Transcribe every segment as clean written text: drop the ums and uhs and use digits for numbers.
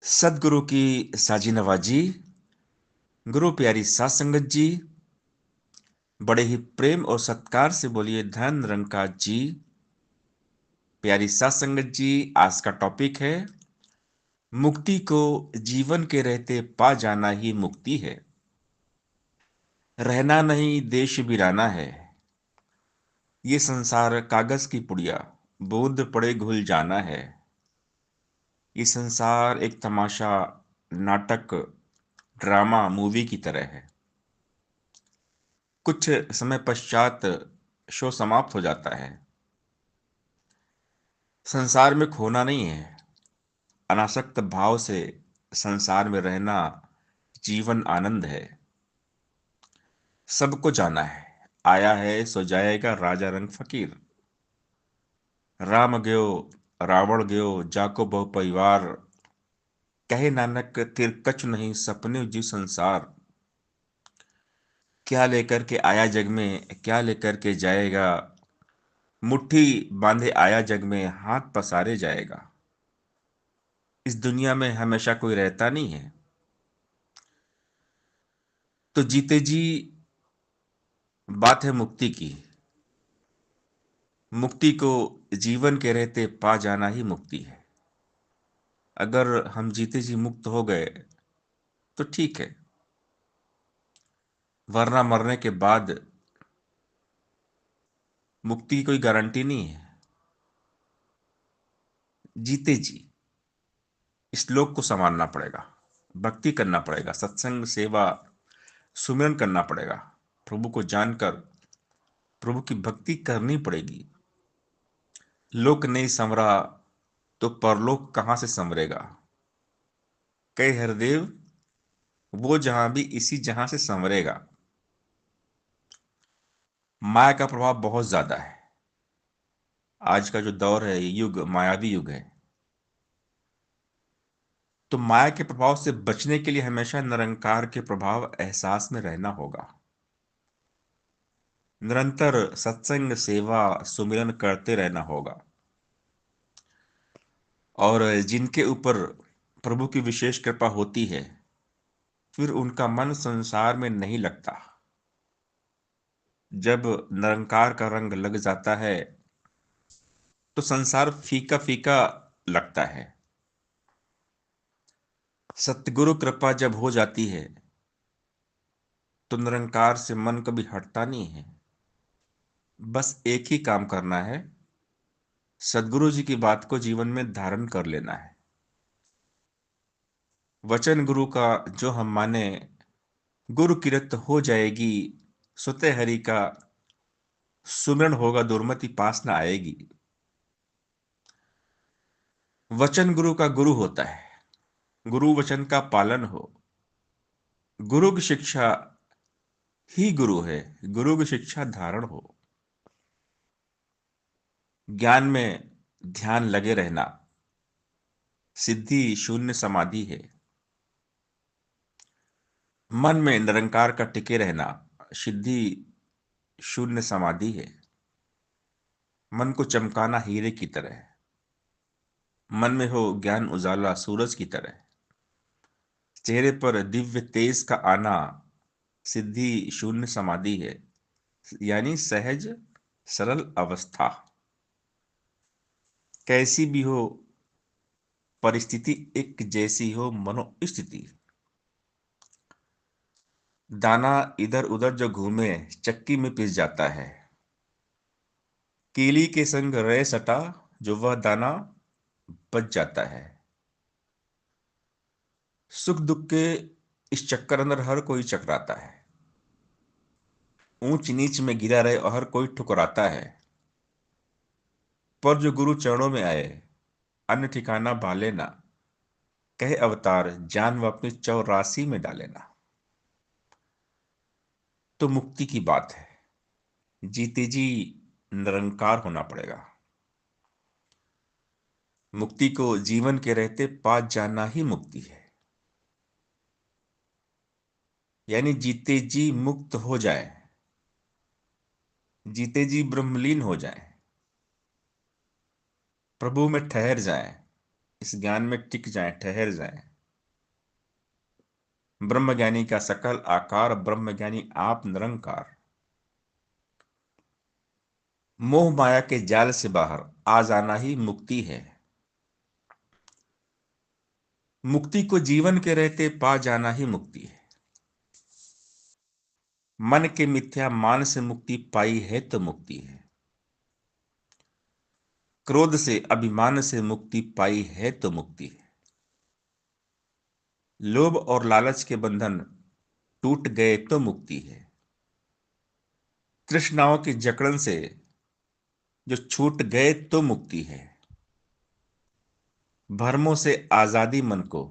सदगुरु की साजी नवाजी। गुरु प्यारी सात संगत जी। बड़े ही प्रेम और सत्कार से बोलिए धन निरंकार जी। प्यारी सात संगत जी, आज का टॉपिक है मुक्ति को जीवन के रहते पा जाना ही मुक्ति है। रहना नहीं देश बिराना है। ये संसार कागज की पुड़िया, बूंद पड़े घुल जाना है। ये संसार एक तमाशा, नाटक, ड्रामा मूवी की तरह है। कुछ समय पश्चात शो समाप्त हो जाता है। संसार में खोना नहीं है, अनासक्त भाव से संसार में रहना जीवन आनंद है। सबको जाना है, आया है सो जाएगा राजा रंग फकीर। राम गयो रावण गयो जाको बहु परिवार। कहे नानक तिर कछु नहीं सपने जी संसार। क्या लेकर के आया जग में, क्या लेकर के जाएगा। मुट्ठी बांधे आया जग में, हाथ पसारे जाएगा। इस दुनिया में हमेशा कोई रहता नहीं है। तो जीते जी बात है मुक्ति की। मुक्ति को जीवन के रहते पा जाना ही मुक्ति है। अगर हम जीते जी मुक्त हो गए तो ठीक है, वरना मरने के बाद मुक्ति की कोई गारंटी नहीं है। जीते जी इस लोक को संभालना पड़ेगा, भक्ति करना पड़ेगा, सत्संग सेवा सुमिरन करना पड़ेगा। प्रभु को जानकर प्रभु की भक्ति करनी पड़ेगी। लोक नहीं संवरा तो परलोक कहां से संवरेगा। कहे हरदेव वो जहां भी इसी जहां से संवरेगा। माया का प्रभाव बहुत ज्यादा है। आज का जो दौर है, ये युग मायावी युग है। तो माया के प्रभाव से बचने के लिए हमेशा निरंकार के प्रभाव एहसास में रहना होगा। निरंतर सत्संग सेवा सुमिरन करते रहना होगा। और जिनके ऊपर प्रभु की विशेष कृपा होती है, फिर उनका मन संसार में नहीं लगता। जब निरंकार का रंग लग जाता है तो संसार फीका फीका लगता है। सतगुरु कृपा जब हो जाती है तो निरंकार से मन कभी हटता नहीं है। बस एक ही काम करना है, सदगुरु जी की बात को जीवन में धारण कर लेना है। वचन गुरु का जो हम माने, गुरु किरत हो जाएगी। सुते हरि का सुमिरन होगा, दुर्मति पास न आएगी। वचन गुरु का गुरु होता है। गुरु वचन का पालन हो। गुरु की शिक्षा ही गुरु है, गुरु की शिक्षा धारण हो। ज्ञान में ध्यान लगे रहना सिद्धि शून्य समाधि है। मन में निरंकार का टिके रहना सिद्धि शून्य समाधि है। मन को चमकाना हीरे की तरह है। मन में हो ज्ञान उजाला सूरज की तरह। चेहरे पर दिव्य तेज का आना सिद्धि शून्य समाधि है, यानी सहज सरल अवस्था। कैसी भी हो परिस्थिति, एक जैसी हो मनोस्थिति। दाना इधर उधर जो घूमे चक्की में पिस जाता है। कीली के संग रह सटा जो वह दाना बच जाता है। सुख दुख के इस चक्कर अंदर हर कोई चकराता है। ऊंच नीच में गिरा रहे और हर कोई ठुकराता है। पर जो गुरु चरणों में आए, अन्य ठिकाना भाले ना। कहे अवतार जान वो अपनी 84 में डाले ना। तो मुक्ति की बात है। जीते जी निरंकार होना पड़ेगा। मुक्ति को जीवन के रहते पा जाना ही मुक्ति है। यानी जीते जी मुक्त हो जाए, जीते जी ब्रह्मलीन हो जाए, प्रभु में ठहर जाए, इस ज्ञान में टिक जाए, ठहर जाए। ब्रह्मज्ञानी का सकल आकार, ब्रह्मज्ञानी आप निरंकार। मोह माया के जाल से बाहर आ जाना ही मुक्ति है। मुक्ति को जीवन के रहते पा जाना ही मुक्ति है। मन के मिथ्या मान से मुक्ति पाई है तो मुक्ति है। क्रोध से अभिमान से मुक्ति पाई है तो मुक्ति है। लोभ और लालच के बंधन टूट गए तो मुक्ति है। तृष्णाओं की जकड़न से जो छूट गए तो मुक्ति है। भ्रमों से आजादी मन को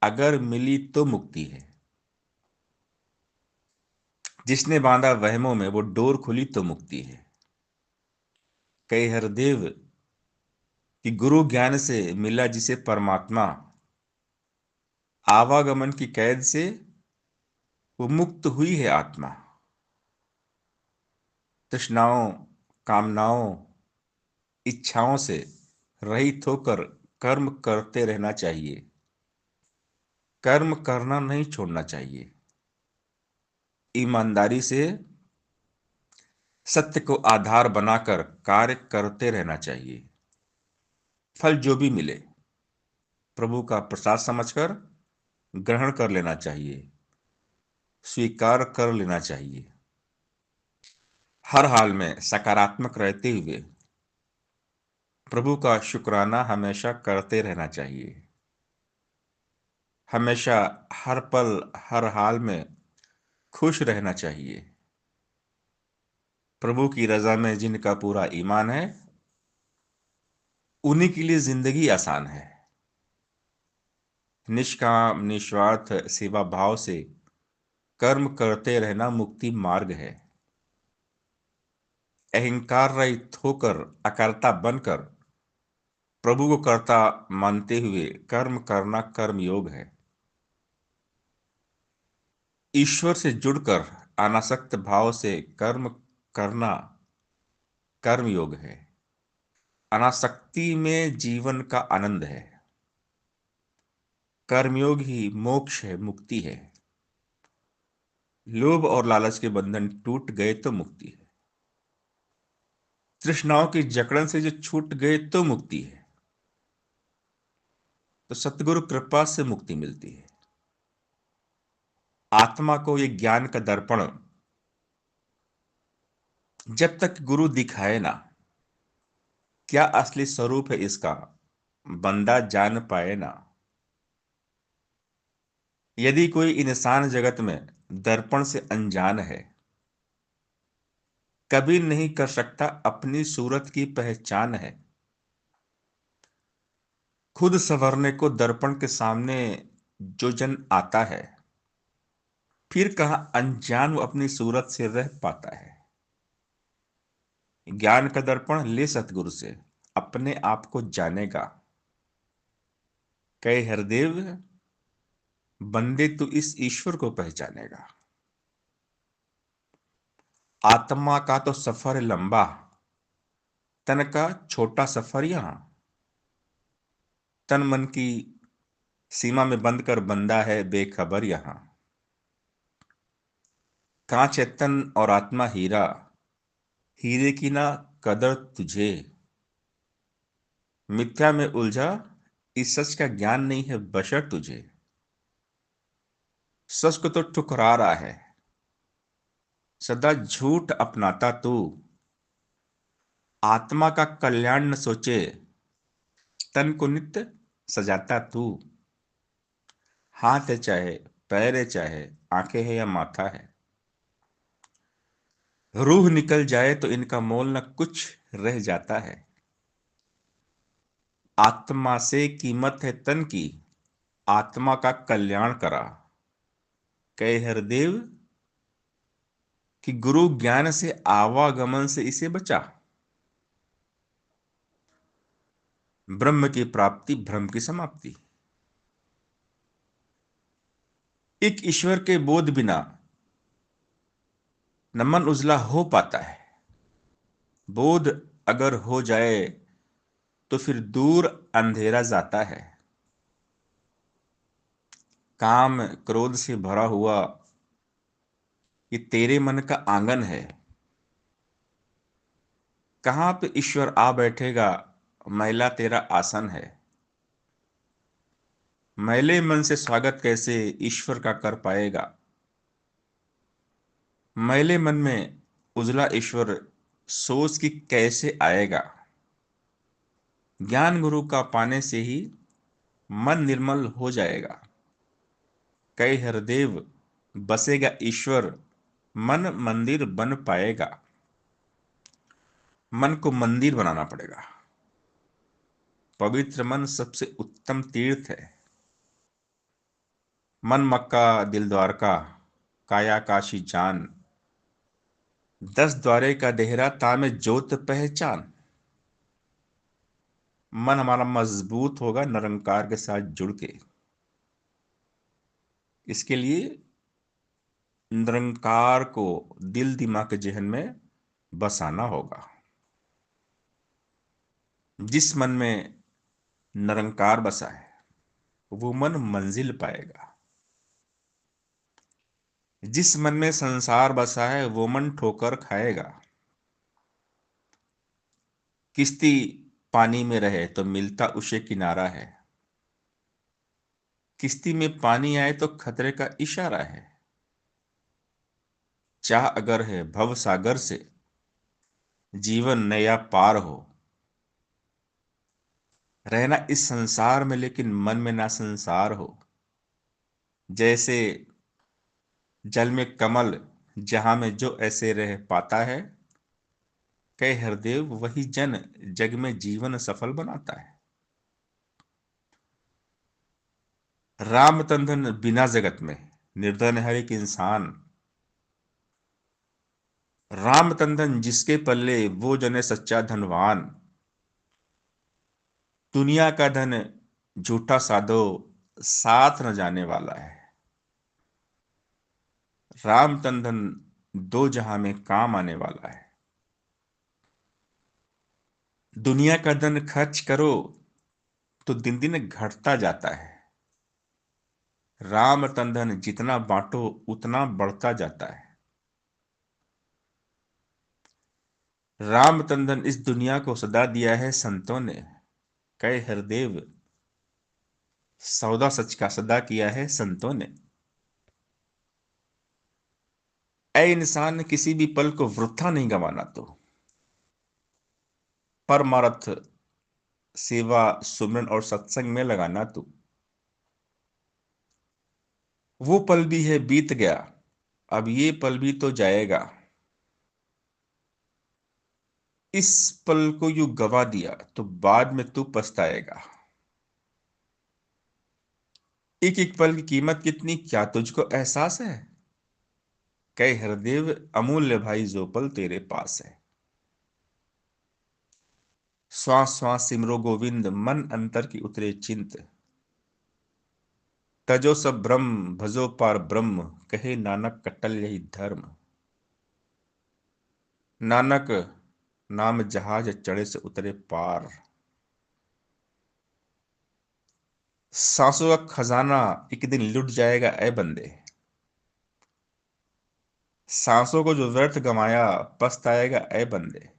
अगर मिली तो मुक्ति है। जिसने बांधा वहमों में वो डोर खुली तो मुक्ति है। कई हरदेव कि गुरु ज्ञान से मिला जिसे परमात्मा, आवागमन की कैद से वो मुक्त हुई है आत्मा। तृष्णाओं, कामनाओं, इच्छाओं से रहित होकर कर्म करते रहना चाहिए। कर्म करना नहीं छोड़ना चाहिए। ईमानदारी से सत्य को आधार बनाकर कार्य करते रहना चाहिए। फल जो भी मिले प्रभु का प्रसाद समझकर ग्रहण कर लेना चाहिए, स्वीकार कर लेना चाहिए। हर हाल में सकारात्मक रहते हुए प्रभु का शुक्राना हमेशा करते रहना चाहिए। हमेशा हर पल हर हाल में खुश रहना चाहिए। प्रभु की रजा में जिनका पूरा ईमान है उन्हीं के लिए जिंदगी आसान है। निष्काम निस्वार्थ सेवा भाव से कर्म करते रहना मुक्ति मार्ग है। अहंकार रहित होकर अकर्ता बनकर प्रभु को कर्ता मानते हुए कर्म करना कर्म योग है। ईश्वर से जुड़कर अनासक्त भाव से कर्म करना कर्म योग है। अनासक्ति में जीवन का आनंद है। कर्मयोग ही मोक्ष है, मुक्ति है। लोभ और लालच के बंधन टूट गए तो मुक्ति है। तृष्णाओं की जकड़न से जो छूट गए तो मुक्ति है। तो सतगुरु कृपा से मुक्ति मिलती है। आत्मा को ये ज्ञान का दर्पण जब तक गुरु दिखाए ना क्या असली स्वरूप है इसका, बंदा जान पाए ना। यदि कोई इंसान जगत में दर्पण से अनजान है, कभी नहीं कर सकता अपनी सूरत की पहचान है। खुद संवरने को दर्पण के सामने जो जन आता है, फिर कहां अनजान वो अपनी सूरत से रह पाता है। ज्ञान का दर्पण ले सतगुरु से अपने आप को जानेगा। कहे हरदेव बंदे तू इस ईश्वर को पहचानेगा। आत्मा का तो सफर लंबा, तन का छोटा सफर यहां। तन मन की सीमा में बंद कर बंदा है बेखबर यहां। कांच है तन और आत्मा हीरा, हीरे की ना कदर तुझे। मिथ्या में उलझा इस सच का ज्ञान नहीं है बशर तुझे। सच को तो ठुकरा रहा है, सदा झूठ अपनाता तू। आत्मा का कल्याण न सोचे, तन को नित्य सजाता तू। हाथ है चाहे पैर है चाहे आंखें है या माथा है, रूह निकल जाए तो इनका मोल न कुछ रह जाता है। आत्मा से कीमत है तन की, आत्मा का कल्याण करा। कहे हरदेव कि गुरु ज्ञान से आवागमन से इसे बचा। ब्रह्म की प्राप्ति भ्रम की समाप्ति। एक ईश्वर के बोध बिना न मन उजला हो पाता है। बोध अगर हो जाए तो फिर दूर अंधेरा जाता है। काम क्रोध से भरा हुआ ये तेरे मन का आंगन है। कहाँ पे ईश्वर आ बैठेगा, मैला तेरा आसन है। मैले मन से स्वागत कैसे ईश्वर का कर पाएगा। मैले मन में उजला ईश्वर सोच की कैसे आएगा। ज्ञान गुरु का पाने से ही मन निर्मल हो जाएगा। कई हरदेव बसेगा ईश्वर, मन मंदिर बन पाएगा। मन को मंदिर बनाना पड़ेगा। पवित्र मन सबसे उत्तम तीर्थ है। मन मक्का दिल द्वारका, काया काशी जान। 10 द्वारे का देहरा तामे जोत पहचान। मन हमारा मजबूत होगा निरंकार के साथ जुड़ के। इसके लिए निरंकार को दिल दिमाग के जहन में बसाना होगा। जिस मन में निरंकार बसा है वो मन मंजिल पाएगा। जिस मन में संसार बसा है वो मन ठोकर खाएगा। किश्ती पानी में रहे तो मिलता उसे किनारा है। किश्ती में पानी आए तो खतरे का इशारा है। चाह अगर है भव सागर से जीवन नया पार हो। रहना इस संसार में लेकिन मन में ना संसार हो। जैसे जल में कमल जहां में जो ऐसे रह पाता है। कहे हरदेव वही जन जग में जीवन सफल बनाता है। राम तंधन बिना जगत में निर्धन है एक इंसान। राम तंधन जिसके पल्ले वो जने सच्चा धनवान। दुनिया का धन झूठा साधो साथ न जाने वाला है। राम तंधन दो जहां में काम आने वाला है। दुनिया का धन खर्च करो तो दिन दिन घटता जाता है। राम तंधन जितना बांटो उतना बढ़ता जाता है। राम तंधन इस दुनिया को सदा दिया है संतों ने। कहे हरदेव सौदा सच का सदा किया है संतों ने। ऐ इंसान किसी भी पल को वृथा नहीं गंवाना तो। परमार्थ सेवा सुमरन और सत्संग में लगाना तू। वो पल भी है बीत गया, अब ये पल भी तो जाएगा। इस पल को यूं गवा दिया तो बाद में तू पछताएगा। एक एक पल की कीमत कितनी क्या तुझको एहसास है। कहे हरदेव अमूल्य भाई जो पल तेरे पास है। श्वास श्वास सिमरो गोविंद मन अंतर की उतरे चिंत। तजो सब ब्रह्म भजो पार ब्रह्म कहे नानक कटल यही धर्म। नानक नाम जहाज चढ़े से उतरे पार। सांसों का खजाना एक दिन लुट जाएगा ऐ बंदे। सांसों को जो व्यर्थ गंवाया पछताएगा ऐ बंदे।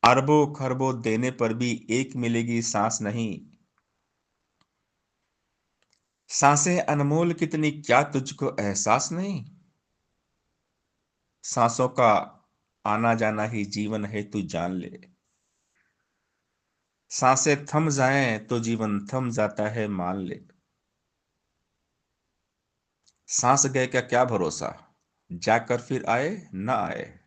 अरबों खरबों देने पर भी एक मिलेगी सांस नहीं। सांसें अनमोल कितनी क्या तुझको एहसास नहीं। सांसों का आना जाना ही जीवन है तू जान ले। सांसें थम जाएं तो जीवन थम जाता है मान ले। सांस गए का क्या भरोसा, जाकर फिर आए ना आए।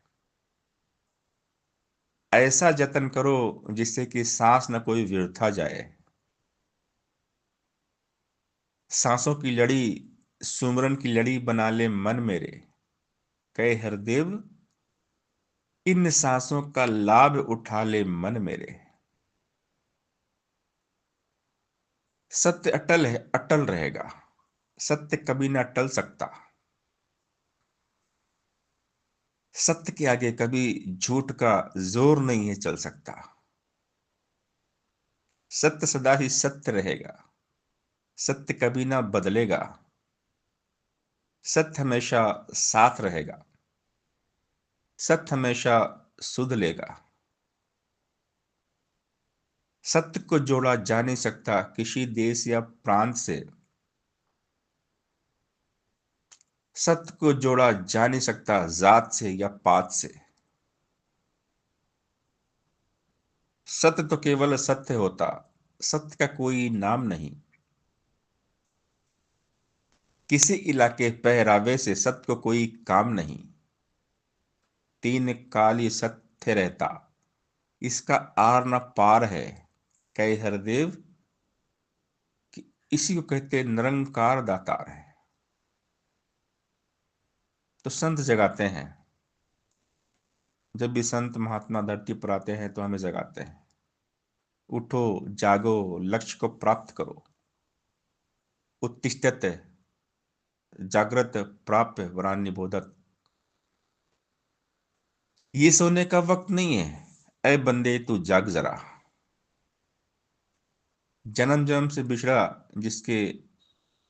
ऐसा जतन करो जिससे कि सांस न कोई व्यर्था जाए। सांसों की लड़ी सुमरन की लड़ी बना ले मन मेरे। कहे हरदेव इन सांसों का लाभ उठा ले मन मेरे। सत्य अटल है अटल रहेगा। सत्य कभी ना टल सकता। सत्य के आगे कभी झूठ का जोर नहीं है चल सकता। सत्य सदा ही सत्य रहेगा। सत्य कभी ना बदलेगा, सत्य हमेशा साथ रहेगा, सत्य हमेशा सुध लेगा। सत्य को जोड़ा जा नहीं सकता किसी देश या प्रांत से, सत्य को जोड़ा जा नहीं सकता जात से या पात से। सत्य तो केवल सत्य होता, सत्य का कोई नाम नहीं। किसी इलाके पहरावे से सत्य को कोई काम नहीं। तीन काल ये सत्य रहता, इसका आर न पार है। कई हरदेव कि इसी को कहते निरंकार दातार है। तो संत जगाते हैं, जब भी संत महात्मा धरती पर आते हैं तो हमें जगाते हैं, उठो जागो लक्ष्य को प्राप्त करो। उत्तिष्ठत जागृत प्राप्य वरान्य बोधत। ये सोने का वक्त नहीं है, ऐ बंदे तू जाग जरा। जन्म जन्म से बिछड़ा जिसके,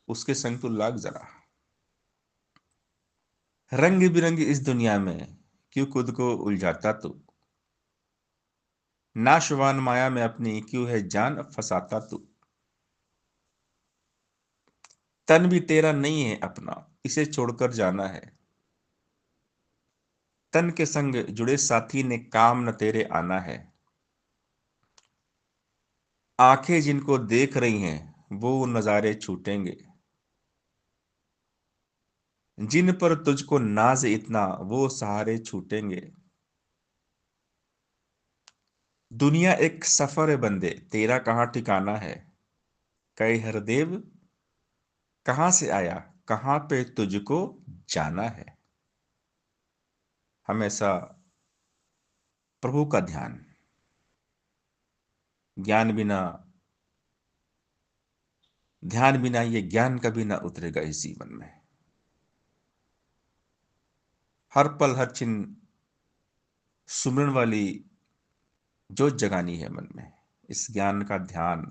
उसके संग तू लाग जरा। रंग बिरंगी इस दुनिया में क्यों खुद को उलझाता तू। नाशवान माया में अपनी क्यों है जान फंसाता तू। तन भी तेरा नहीं है अपना, इसे छोड़कर जाना है। तन के संग जुड़े साथी ने काम न तेरे आना है। आंखें जिनको देख रही हैं वो नजारे छूटेंगे। जिन पर तुझको नाज इतना वो सहारे छूटेंगे। दुनिया एक सफर है बंदे, तेरा कहाँ ठिकाना है। कहे हरदेव कहाँ से आया, कहाँ पे तुझको जाना है। हमेशा प्रभु का ध्यान। ज्ञान बिना, ध्यान बिना ये ज्ञान कभी ना उतरेगा इस जीवन में। हर पल हर क्षण सुमरन वाली जोत जगानी है मन में। इस ज्ञान का ध्यान,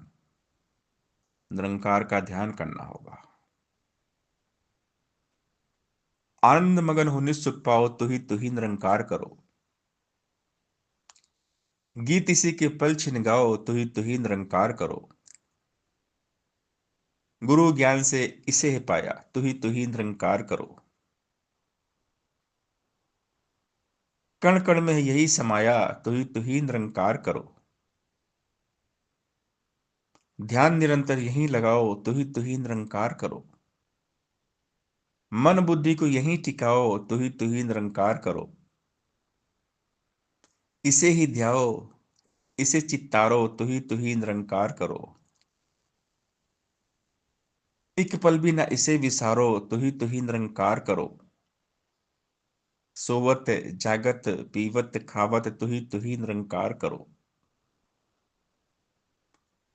निरंकार का ध्यान करना होगा। आनंद मगन हो निःसुख पाओ, तू ही निरंकार करो। गीत इसी के पल छिन गाओ, तू ही निरंकार करो। गुरु ज्ञान से इसे है पाया, तू ही निरंकार करो। कण कण में है यही समाया, तू ही निरंकार करो। ध्यान निरंतर यही लगाओ, तू ही निरंकार करो। मन बुद्धि को यही टिकाओ, तू ही निरंकार करो। इसे ही ध्याओ, इसे चित्तारो, तू ही निरंकार करो। एक पल भी ना इसे विसारो, तू ही निरंकार करो। सोवत जागत पीवत खावत, तू ही निरंकार करो।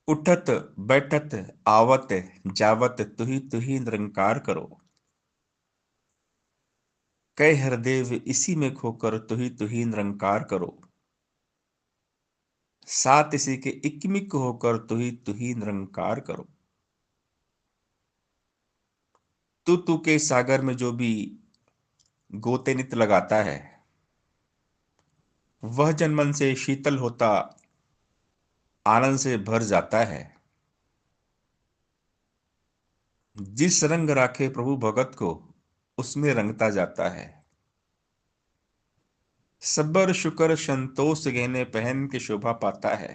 उठत बैठत आवत जावत, तू ही निरंकार करो। कह हरदेव इसी में खोकर, तू ही निरंकार करो। सात इसी के इकमिक होकर, तू ही निरंकार करो। तू के सागर में जो भी गोते नित लगाता है, वह जन मन से शीतल होता, आनंद से भर जाता है। जिस रंग राखे प्रभु भगत को, उसमें रंगता जाता है। सबर शुक्र संतोष गहने पहन के शोभा पाता है।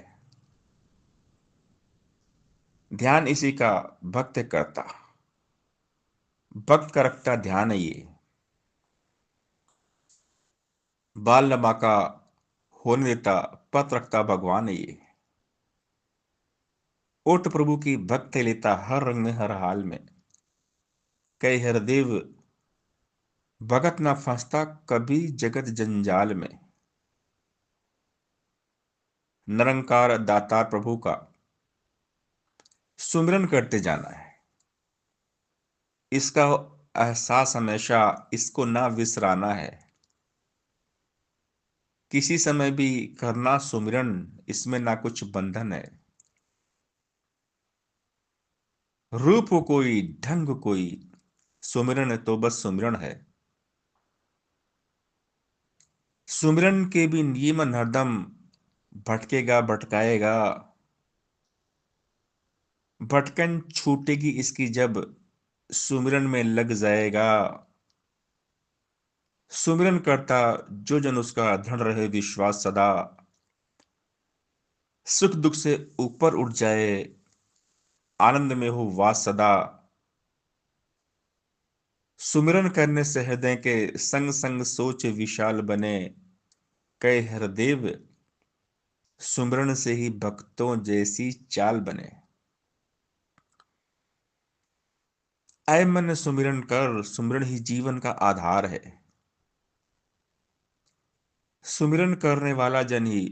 ध्यान इसी का भक्त करता, भक्त का रखता ध्यान है ये। बाल न बांका होने देता, पत रखता भगवान है ये। ओट प्रभु की भक्त लेता हर रंग में हर हाल में। कई हरदेव भगत न फंसता कभी जगत जंजाल में। निरंकार दातार प्रभु का सुमिरन करते जाना है। इसका एहसास हमेशा इसको ना विसराना है। किसी समय भी करना सुमिरन, इसमें ना कुछ बंधन है। रूप कोई ढंग कोई, सुमिरन तो बस सुमिरन है। सुमिरन के भी नियमन हरदम, भटकेगा भटकाएगा। भटकन छूटेगी इसकी जब, सुमिरन में लग जाएगा। सुमिरन करता जो जन उसका दृढ़ रहे विश्वास सदा, सुख दुख से ऊपर उठ जाए, आनंद में हो वास सदा। सुमिरन करने से हृदय के संग संग सोच विशाल बने, कहे हरदेव सुमिरन से ही भक्तों जैसी चाल बने। आय मन सुमिरन कर, सुमिरन ही जीवन का आधार है। सुमिरन करने वाला जन ही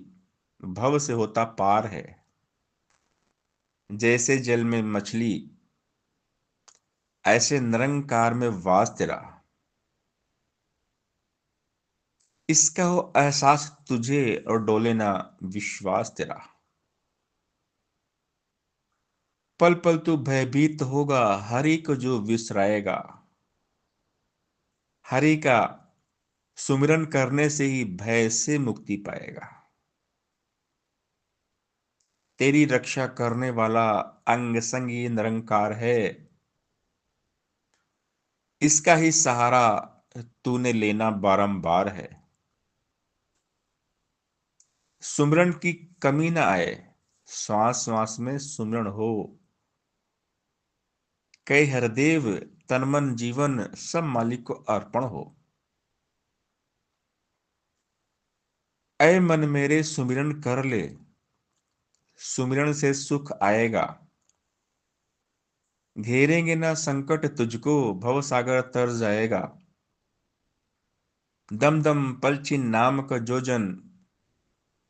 भव से होता पार है। जैसे जल में मछली, ऐसे निरंकार में वास तेरा। इसका हो एहसास तुझे और डोले ना विश्वास तेरा। पल पल तू भयभीत होगा, हरि को जो विसराएगा। हरि का सुमिरन करने से ही भय से मुक्ति पाएगा। तेरी रक्षा करने वाला अंग संग ये निरंकार है। इसका ही सहारा तूने लेना बारंबार है। सुमिरन की कमी ना आए, श्वास श्वास में सुमिरन हो। कई हरदेव तन मन जीवन सब मालिक को अर्पण हो। ऐ मन मेरे सुमिरन कर ले, सुमिरन से सुख आएगा। घेरेंगे ना संकट तुझको, भव सागर तर जाएगा। दम दम पलछिन नाम का जो जन,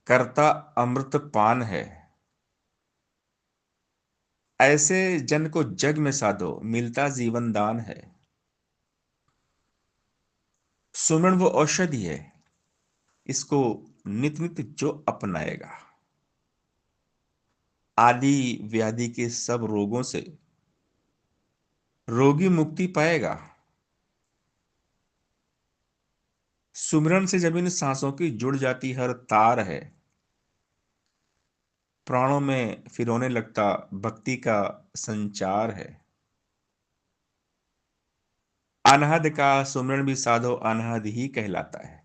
करता अमृत पान है। ऐसे जन को जग में साधो, मिलता जीवन दान है। सुमिरन वो औषधि है, इसको नित नित जो अपनाएगा, आदि व्याधि के सब रोगों से रोगी मुक्ति पाएगा। सुमिरन से जब इन सांसों की जुड़ जाती हर तार है, प्राणों में फिर होने लगता भक्ति का संचार है। अनहद का सुमिरन भी साधो अनहद ही कहलाता है।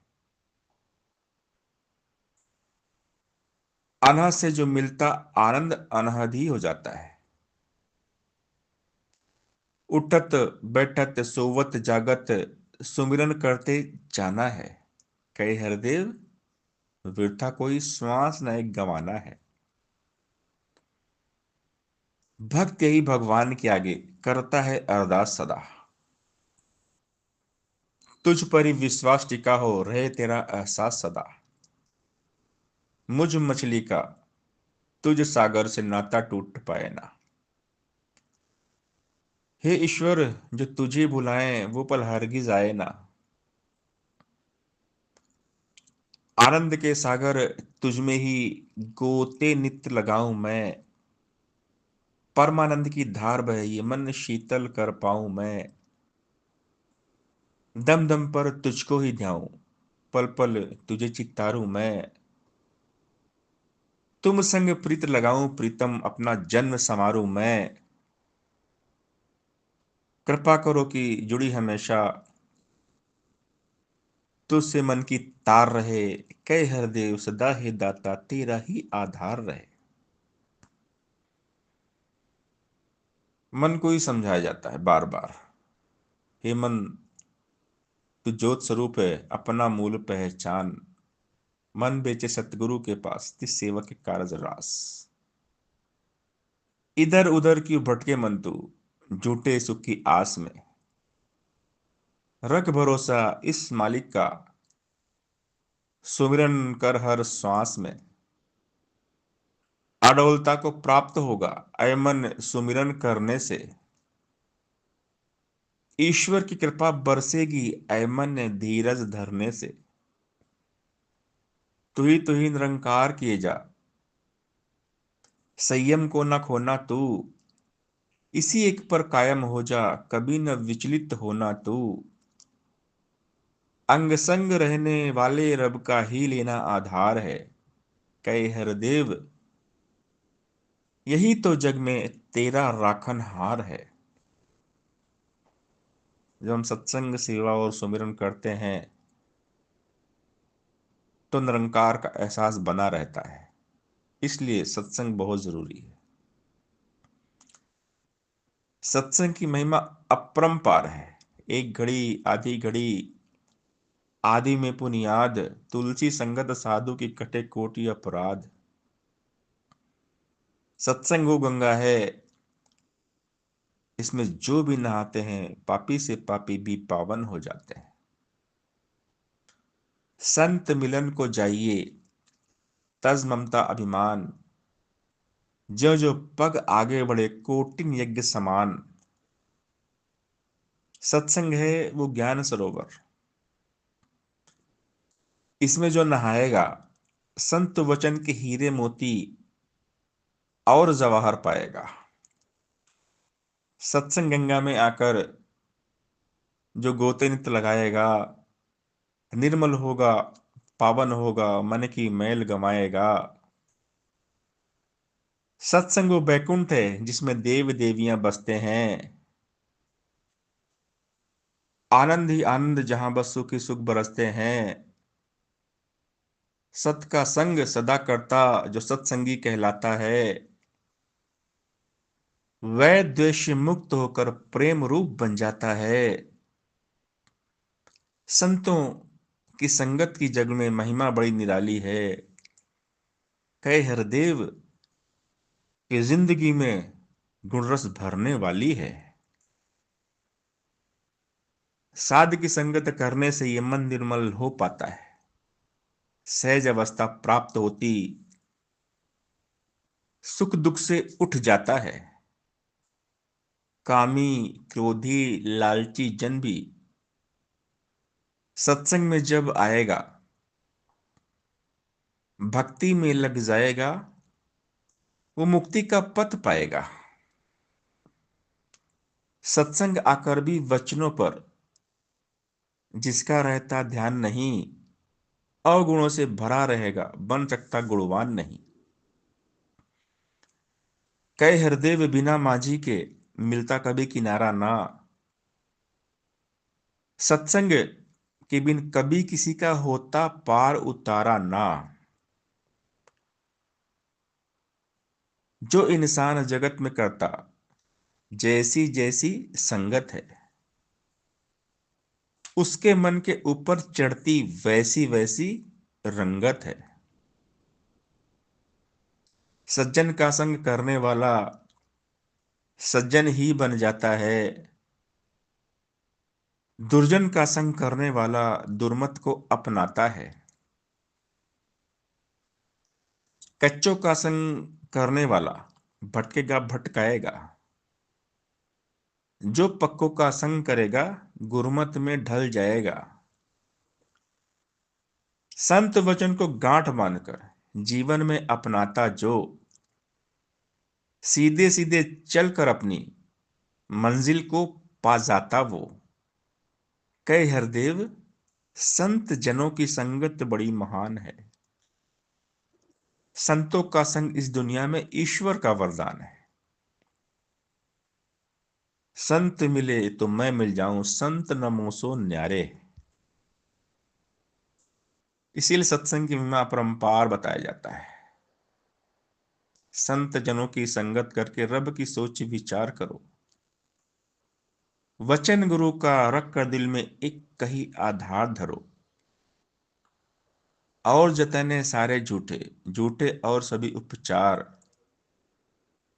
अनहद से जो मिलता आनंद अनहद ही हो जाता है। उठत बैठत सोवत जागत, सुमिरन करते जाना है। कहे हरदेव वृथा कोई श्वास न एक गंवाना है। भक्त यही भगवान के आगे करता है अरदास सदा। तुझ पर ही विश्वास टिका हो, रहे तेरा एहसास सदा। मुझ मछली का तुझ सागर से नाता टूट पाए ना। हे ईश्वर जो तुझे बुलाए वो पल हरगिज आए ना। आनंद के सागर तुझ में ही गोते नित्य लगाऊं मैं। परमानंद की धार बहे ये मन शीतल कर पाऊं मैं। दम दम पर तुझको ही ध्याऊं, पल पल तुझे चित्तारूं मैं। तुम संग प्रीत लगाऊं प्रीतम, अपना जन्म समारूं मैं। कृपा करो कि जुड़ी हमेशा, तुझसे मन की तार रहे। कह हरदेव सदा हे दाता तेरा ही आधार रहे। मन को ही समझाया जाता है बार बार, हे मन तू ज्योत स्वरूप है, अपना मूल पहचान। मन बेचे सतगुरु के पास, तिस सेवक के कारज रास। इधर उधर क्यों भटके मन तू, झूठे सुख की आस में। रख भरोसा इस मालिक का, सुमिरन कर हर श्वास में। अडोलता को प्राप्त होगा, अयमन सुमिरन करने से। ईश्वर की कृपा बरसेगी, अयमन धीरज धरने से। तू ही निरंकार किए जा, संयम को न खोना तू। इसी एक पर कायम हो जा, कभी न विचलित होना तू। अंग संग रहने वाले रब का ही लेना आधार है। कहे हरदेव, यही तो जग में तेरा राखनहार है। जब हम सत्संग सेवा और सुमिरन करते हैं तो निरंकार का एहसास बना रहता है। इसलिए सत्संग बहुत जरूरी है। सत्संग की महिमा अपरंपार है। एक घड़ी आधी घड़ी आदि में पुनियाद, तुलसी संगत साधु की कटे कोटि अपराध। सत्संग वो गंगा है, इसमें जो भी नहाते हैं पापी से पापी भी पावन हो जाते हैं। संत मिलन को जाइए, तज ममता अभिमान। जो जो पग आगे बढ़े कोटिन यज्ञ समान। सत्संग है वो ज्ञान सरोवर, इसमें जो नहाएगा संत वचन के हीरे मोती और जवाहर पाएगा। सत्संग गंगा में आकर जो गोते नित्य लगाएगा निर्मल होगा, पावन होगा, मन की मैल गमाएगा। सत्संग वो बैकुंठ है जिसमें देव देवियां बसते हैं। आनंद ही आनंद जहां बस सुख ही सुख बरसते हैं। सत का संग सदा करता जो सत्संगी कहलाता है। वह द्वेष मुक्त होकर प्रेम रूप बन जाता है। संतों की संगत की जग में महिमा बड़ी निराली है। कहे हरदेव कि जिंदगी में गुणरस भरने वाली है। साध की संगत करने से ये मन निर्मल हो पाता है। सहज अवस्था प्राप्त होती, सुख दुख से उठ जाता है। कामी क्रोधी लालची जन भी सत्संग में जब आएगा, भक्ति में लग जाएगा, वो मुक्ति का पथ पाएगा। सत्संग आकर भी वचनों पर जिसका रहता ध्यान नहीं, अवगुणों से भरा रहेगा, बन सकता गुणवान नहीं। कई हृदय बिना माझी के मिलता कभी किनारा ना। सत्संग के बिन कभी किसी का होता पार उतारा ना। जो इंसान जगत में करता जैसी जैसी संगत है, उसके मन के ऊपर चढ़ती वैसी वैसी रंगत है। सज्जन का संग करने वाला सज्जन ही बन जाता है। दुर्जन का संग करने वाला दुर्मत को अपनाता है। कच्चों का संग करने वाला भटकेगा भटकाएगा। जो पक्कों का संग करेगा गुरमत में ढल जाएगा। संत वचन को गांठ बांधकर जीवन में अपनाता जो, सीधे सीधे चलकर अपनी मंजिल को पा जाता वो। कहे हरदेव, संत जनों की संगत बड़ी महान है। संतों का संग इस दुनिया में ईश्वर का वरदान है। संत मिले तो मैं मिल जाऊं, संत न मोसो न्यारे। इसीलिए सत्संग की महिमा अपरंपार बताया जाता है। संत जनों की संगत करके रब की सोच विचार करो। वचन गुरु का रख कर दिल में एक कही आधार धरो। और जतने सारे झूठे झूठे और सभी उपचार।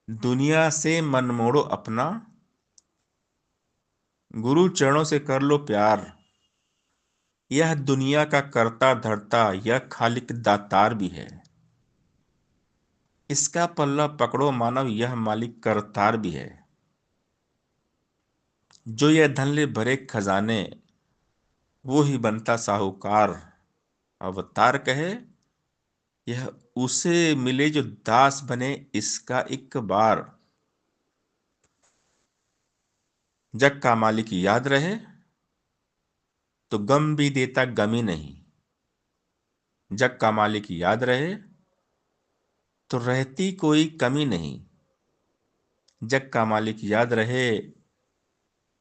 दुनिया से मन मोड़ो अपना, गुरु चरणों से कर लो प्यार। यह दुनिया का करता धरता, यह खालिक दातार भी है। इसका पल्ला पकड़ो मानव, यह मालिक करतार भी है। जो यह धन ले भरे खजाने, वो ही बनता साहूकार। अवतार कहे, यह उसे मिले जो दास बने इसका एक बार। जग का मालिक याद रहे तो गम भी देता गमी नहीं। जग का मालिक याद रहे तो रहती कोई कमी नहीं। जग का मालिक याद रहे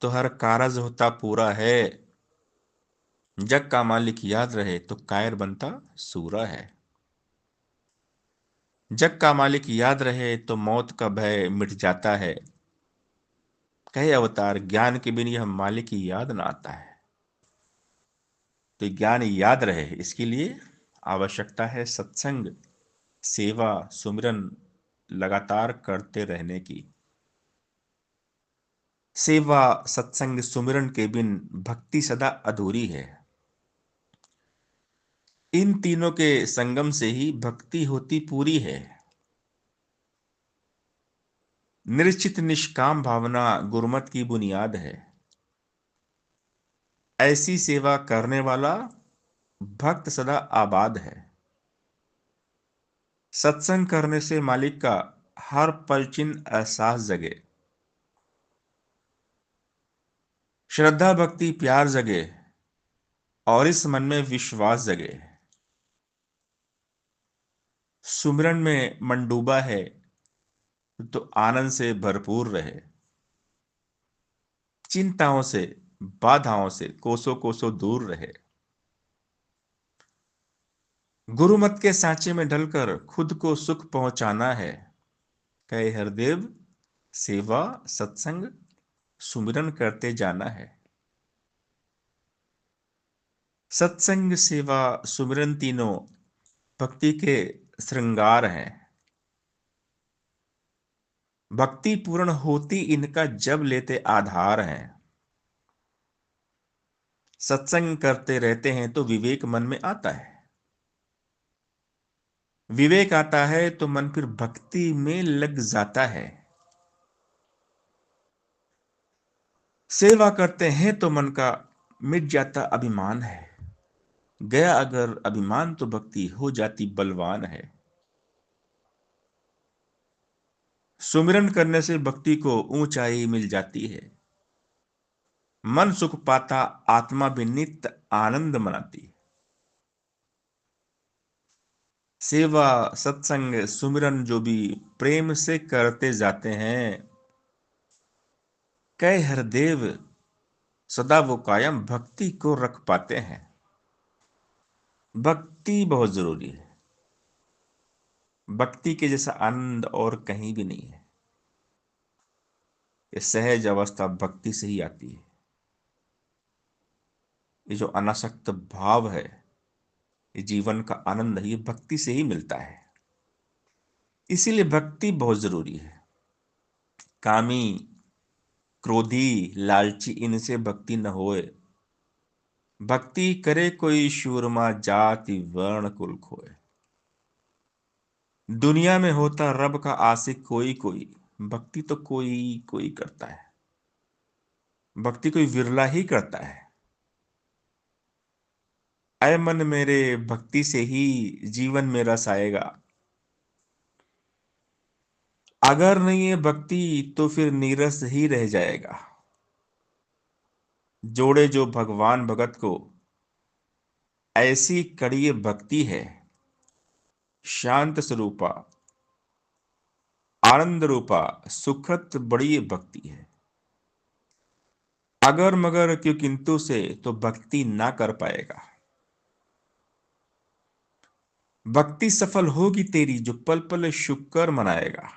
तो हर कारज होता पूरा है। जग का मालिक याद रहे तो कायर बनता सूरा है। जग का मालिक याद रहे तो मौत का भय मिट जाता है। कहे अवतार ज्ञान के बिन यह मालिक की याद ना आता है। तो ज्ञान याद रहे इसके लिए आवश्यकता है सत्संग, सेवा, सुमिरन लगातार करते रहने की। सेवा, सत्संग, सुमिरन के बिन भक्ति सदा अधूरी है। इन तीनों के संगम से ही भक्ति होती पूरी है। निश्चित निष्काम भावना गुरुमत की बुनियाद है। ऐसी सेवा करने वाला भक्त सदा आबाद है। सत्संग करने से मालिक का हर पल चिन्ह एहसास जगे। श्रद्धा भक्ति प्यार जगे और इस मन में विश्वास जगे। सुमिरन में मन डूबा है तो आनंद से भरपूर रहे। चिंताओं से, बाधाओं से कोसों कोसों दूर रहे। गुरुमत के सांचे में ढलकर खुद को सुख पहुंचाना है। कहे हरदेव सेवा, सत्संग, सुमिरन करते जाना है। सत्संग, सेवा, सुमिरन तीनों भक्ति के श्रृंगार हैं। भक्ति पूर्ण होती इनका जब लेते आधार हैं। सत्संग करते रहते हैं तो विवेक मन में आता है। विवेक आता है तो मन फिर भक्ति में लग जाता है। सेवा करते हैं तो मन का मिट जाता अभिमान है। गया अगर अभिमान तो भक्ति हो जाती बलवान है। सुमिरन करने से भक्ति को ऊंचाई मिल जाती है। मन सुख पाता, आत्मा भी नित्य आनंद मनाती। सेवा, सत्संग, सुमिरन जो भी प्रेम से करते जाते हैं, कह हरदेव सदा वो कायम भक्ति को रख पाते हैं। भक्ति बहुत जरूरी है। भक्ति के जैसा आनंद और कहीं भी नहीं है। ये सहज अवस्था भक्ति से ही आती है। ये जो अनासक्त भाव है, ये जीवन का आनंद है, ये भक्ति से ही मिलता है। इसीलिए भक्ति बहुत जरूरी है। कामी, क्रोधी, लालची इनसे भक्ति न होए। भक्ति करे कोई शूरमा, जाति वर्ण कुल खोए। दुनिया में होता रब का आशिक कोई कोई, भक्ति तो कोई कोई करता है। भक्ति कोई विरला ही करता है। ऐ मन मेरे भक्ति से ही जीवन में रस आएगा। अगर नहीं है भक्ति तो फिर नीरस ही रह जाएगा। जोड़े जो भगवान भगत को, ऐसी कड़ी भक्ति है। शांत स्वरूपा, आनंद रूपा, सुखद बड़ी भक्ति है। अगर मगर क्यों किंतु से तो भक्ति ना कर पाएगा। भक्ति सफल होगी तेरी जो पल पल शुक्र मनाएगा।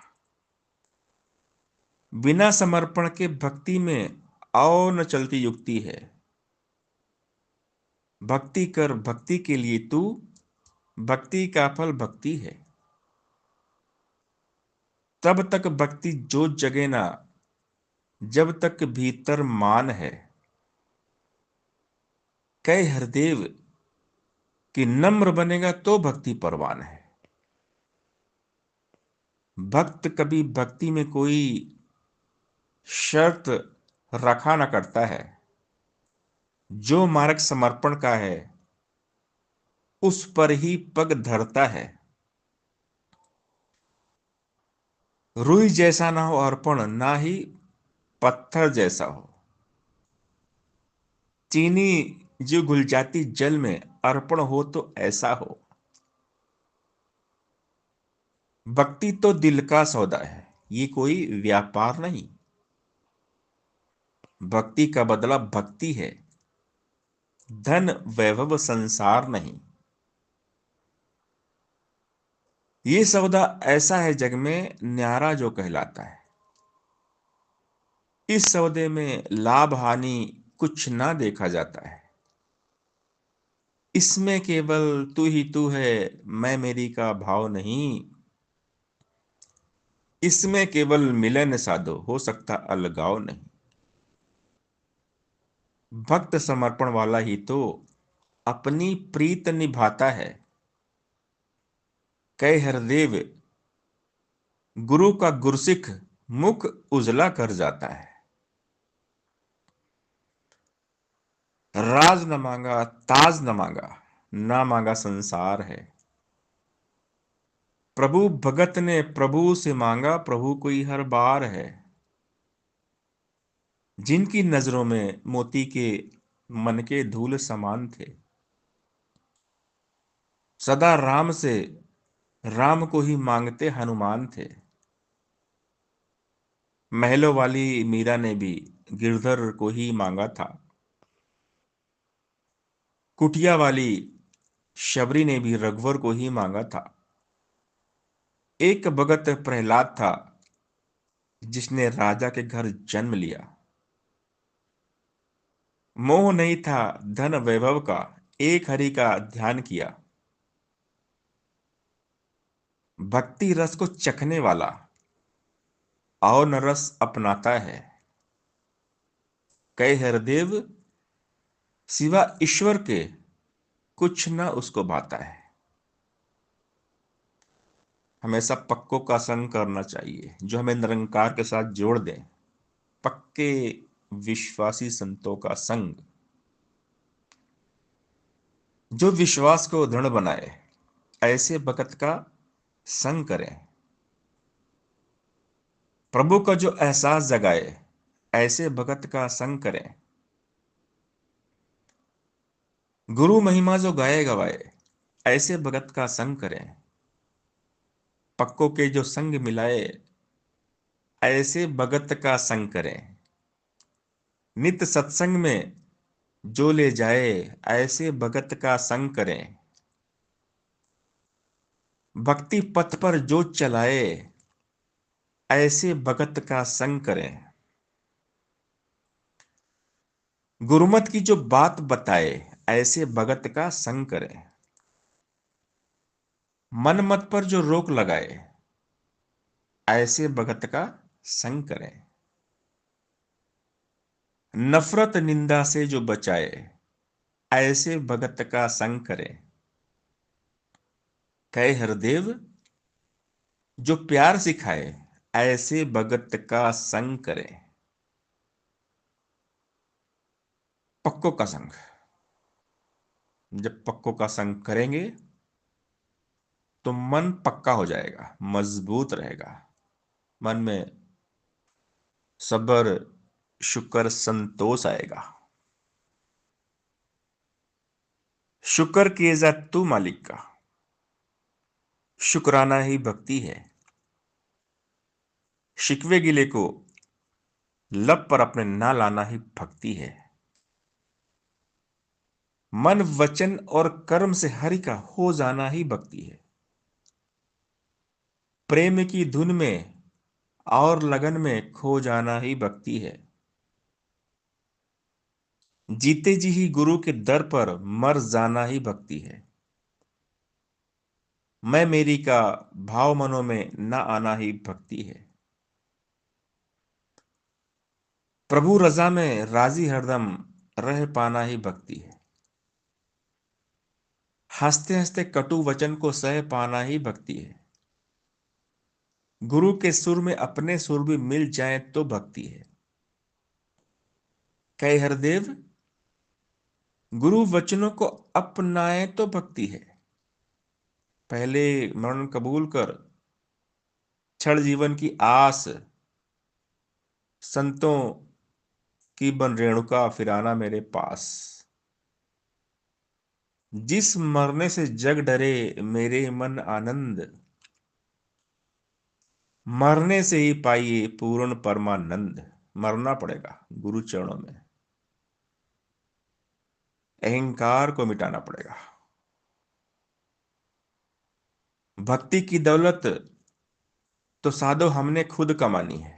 बिना समर्पण के भक्ति में और न चलती युक्ति है। भक्ति कर भक्ति के लिए तू, भक्ति का फल भक्ति है। तब तक भक्ति जो जगे ना जब तक भीतर मान है। कह हरदेव कि नम्र बनेगा तो भक्ति परवान है। भक्त कभी भक्ति में कोई शर्त रखा न करता है। जो मार्ग समर्पण का है उस पर ही पग धरता है। रुई जैसा ना हो अर्पण, ना ही पत्थर जैसा हो। चीनी जो घुल जाती जल में अर्पण हो तो ऐसा हो। भक्ति तो दिल का सौदा है, ये कोई व्यापार नहीं। भक्ति का बदला भक्ति है, धन वैभव संसार नहीं। ये सौदा ऐसा है जग में न्यारा जो कहलाता है। इस सौदे में लाभ हानि कुछ ना देखा जाता है। इसमें केवल तू ही तू है, मैं मेरी का भाव नहीं। इसमें केवल मिलन साधो, हो सकता अलगाव नहीं। भक्त समर्पण वाला ही तो अपनी प्रीत निभाता है। कह हरदेव गुरु का गुरसिख मुख उजला कर जाता है। राज न मांगा ताज न मांगा, ना मांगा संसार है। प्रभु भगत ने प्रभु से मांगा, प्रभु कोई हर बार है। जिनकी नजरों में मोती के मन के धूल समान थे, सदा राम से राम को ही मांगते हनुमान थे। महलों वाली मीरा ने भी गिरधर को ही मांगा था। कुटिया वाली शबरी ने भी रघुवर को ही मांगा था। एक भगत प्रहलाद था जिसने राजा के घर जन्म लिया। मोह नहीं था धन वैभव का, एक हरि का ध्यान किया। भक्ति रस को चखने वाला और न रस अपनाता है। कई हरदेव सिवा ईश्वर के कुछ न उसको भाता है। हमेशा पक्कों का संग करना चाहिए जो हमें निरंकार के साथ जोड़ दें। पक्के विश्वासी संतों का संग जो विश्वास को दृढ़ बनाए, ऐसे भगत का संग करें। प्रभु का जो एहसास जगाए, ऐसे भगत का संग करें। गुरु महिमा जो गाए गवाए, ऐसे भगत का संग करें। पक्कों के जो संग मिलाए, ऐसे भगत का संग करें। नित सत्संग में जो ले जाए, ऐसे भगत का संग करें। भक्ति पथ पर जो चलाए, ऐसे भगत का संग करें। गुरुमत की जो बात बताए, ऐसे भगत का संग करें। मन मत पर जो रोक लगाए, ऐसे भगत का संग करें। नफरत निंदा से जो बचाए, ऐसे भगत का संग करें। कहे हरदेव जो प्यार सिखाए, ऐसे भगत का संग करें। पक्कों का संग, जब पक्कों का संग करेंगे तो मन पक्का हो जाएगा, मजबूत रहेगा। मन में सब्र शुक्र संतोष आएगा। शुक्र किए जा तू मालिक का, शुक्राना ही भक्ति है। शिकवे गिले को लब पर अपने ना लाना ही भक्ति है। मन वचन और कर्म से हरि का हो जाना ही भक्ति है। प्रेम की धुन में और लगन में खो जाना ही भक्ति है। जीते जी ही गुरु के दर पर मर जाना ही भक्ति है। मैं मेरी का भाव मनों में न आना ही भक्ति है। प्रभु रजा में राजी हरदम रह पाना ही भक्ति है। हंसते हंसते कटु वचन को सह पाना ही भक्ति है। गुरु के सुर में अपने सुर भी मिल जाए तो भक्ति है। कहे हरदेव गुरु वचनों को अपनाए तो भक्ति है। पहले मरण कबूल कर क्षण जीवन की आस, संतों कि बन रेणुका फिर आना मेरे पास। जिस मरने से जग डरे मेरे मन आनंद, मरने से ही पाइए पूर्ण परमानंद। मरना पड़ेगा गुरु चरणों में, अहंकार को मिटाना पड़ेगा। भक्ति की दौलत तो साधो हमने खुद कमानी है,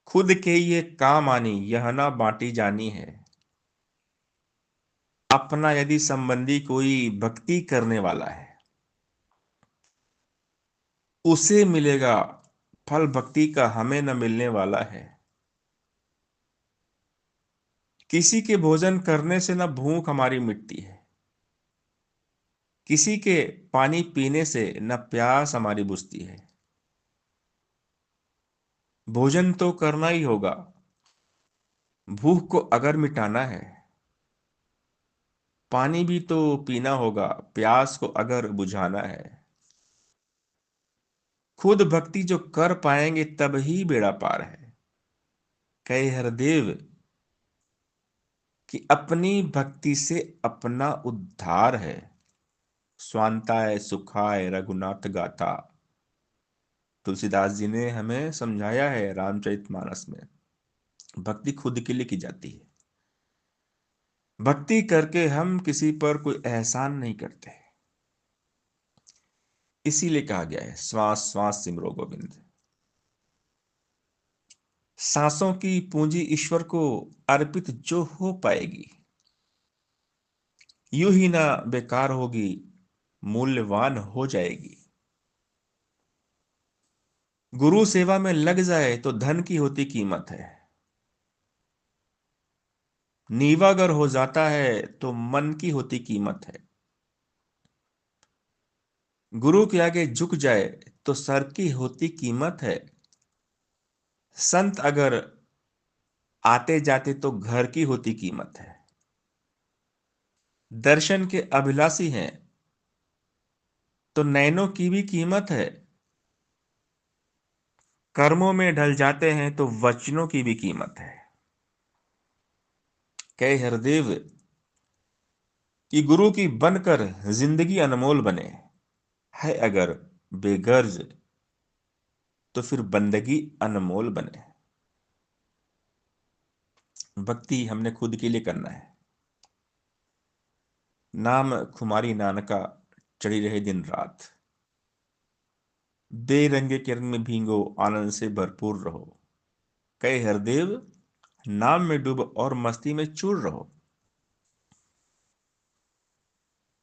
खुद के ये काम आनी, यह ना बांटी जानी है। अपना यदि संबंधी कोई भक्ति करने वाला है, उसे मिलेगा फल भक्ति का, हमें न मिलने वाला है। किसी के भोजन करने से न भूख हमारी मिटती है, किसी के पानी पीने से न प्यास हमारी बुझती है। भोजन तो करना ही होगा, भूख को अगर मिटाना है। पानी भी तो पीना होगा, प्यास को अगर बुझाना है। खुद भक्ति जो कर पाएंगे तब ही बेड़ा पार है। कहे हरदेव कि अपनी भक्ति से अपना उद्धार है। स्वांताय सुखाय रघुनाथ गाथा, तुलसीदास जी ने हमें समझाया है रामचरितमानस में। भक्ति खुद के लिए की जाती है। भक्ति करके हम किसी पर कोई एहसान नहीं करते, इसीलिए कहा गया है श्वास श्वास सिमरो गोविंद। सांसों की पूंजी ईश्वर को अर्पित जो हो पाएगी, यूं ही ना बेकार होगी, मूल्यवान हो जाएगी। गुरु सेवा में लग जाए तो धन की होती कीमत है, नीवा अगर हो जाता है तो मन की होती कीमत है। गुरु के आगे झुक जाए तो सर की होती कीमत है। संत अगर आते जाते तो घर की होती कीमत है। दर्शन के अभिलाषी हैं तो नैनों की भी कीमत है। कर्मों में ढल जाते हैं तो वचनों की भी कीमत है। कहे हरदेव कि गुरु की बनकर जिंदगी अनमोल बने, है अगर बेगर्ज तो फिर बंदगी अनमोल बने। भक्ति हमने खुद के लिए करना है। नाम खुमारी नानका चढ़ी रहे दिन रात, बेरंगे किरण में भींगो आनंद से भरपूर रहो। कहे हरदेव नाम में डूब और मस्ती में चूर रहो।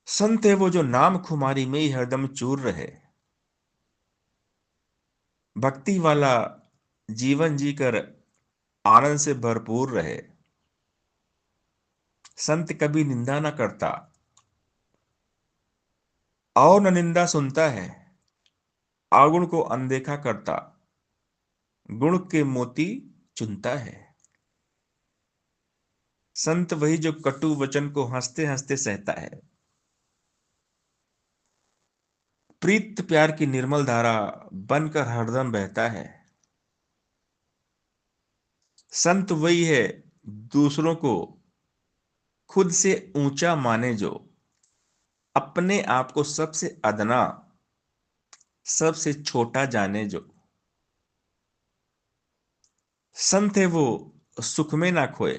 संत है वो जो नाम खुमारी में ही हरदम चूर रहे। भक्ति वाला जीवन जीकर आनंद से भरपूर रहे। संत कभी निंदा ना करता और न निंदा सुनता है। अवगुण को अनदेखा करता, गुण के मोती चुनता है। संत वही जो कटु वचन को हंसते हंसते सहता है। प्रीत प्यार की निर्मल धारा बनकर हरदम बहता है। संत वही है दूसरों को खुद से ऊंचा माने, जो अपने आप को सबसे अदना सबसे छोटा जाने। जो संत है वो सुख में ना खोए,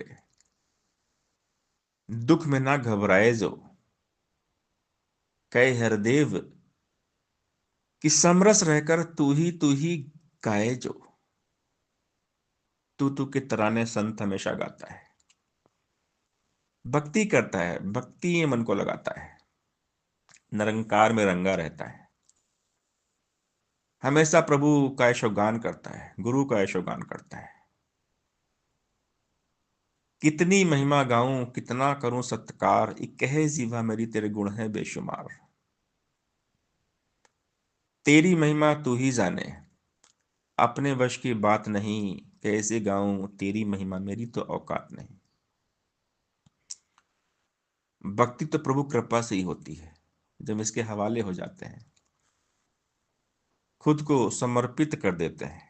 दुख में ना घबराए। जो कहे हरदेव कि समरस रहकर तू ही गाए। जो तू के तराने संत हमेशा गाता है। भक्ति करता है, भक्ति में मन को लगाता है, निरंकार में रंगा रहता है। हमेशा प्रभु का यशोगान करता है, गुरु का यशोगान करता है। कितनी महिमा गाऊं कितना करूं सत्कार, एक कहे जीवा मेरी तेरे गुण है बेशुमार। तेरी महिमा तू ही जाने, अपने वश की बात नहीं। कैसे गाऊं तेरी महिमा, मेरी तो औकात नहीं। भक्ति तो प्रभु कृपा से ही होती है, जब इसके हवाले हो जाते हैं, खुद को समर्पित कर देते हैं।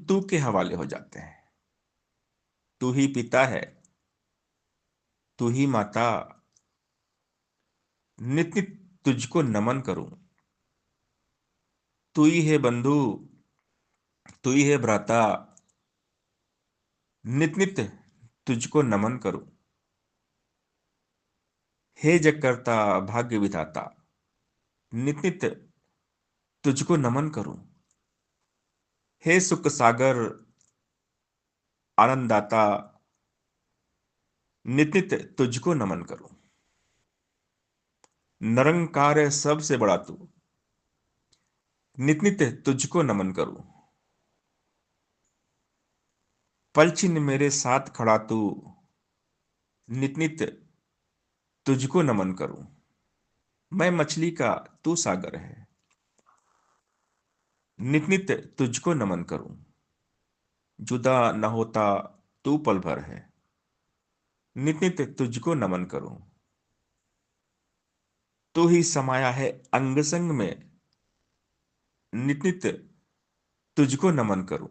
तू के हवाले हो जाते हैं। तू ही पिता है, तू ही माता, नित नित तुझको नमन करूं। तू ही है बंधु, तू ही है भ्राता, नित नित तुझको नमन करूं। हे जगकर्ता भाग्य विधाता, नित नित तुझको नमन करूं। हे सुख सागर आनंददाता, नित नित तुझको नमन करूं। निरंकार है सबसे बड़ा तू, नित नित तुझको नमन करूं। पलछिन मेरे साथ खड़ा तू, नित नित तुझको नमन करूं। मैं मछली का तू सागर है, नित नित तुझको नमन करूं। जुदा न होता तू पल भर है, नित नित तुझको नमन करूं। तू ही समाया है अंग संग में, नित नित तुझको नमन करूं।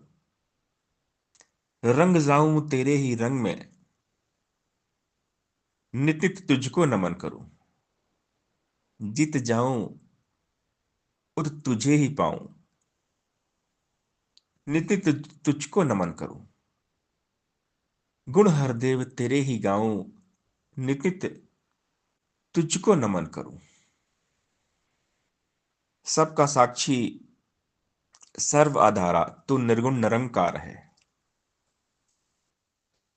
रंग जाऊं तेरे ही रंग में, नित नित तुझको नमन करूं। जीत जाऊं उद तुझे ही पाऊं, नित नित तुझको नमन करूं। गुण हर देव तेरे ही गाऊं, नित नित तुझको नमन करूं। सबका साक्षी सर्व आधारा, तू निर्गुण निरंकार है।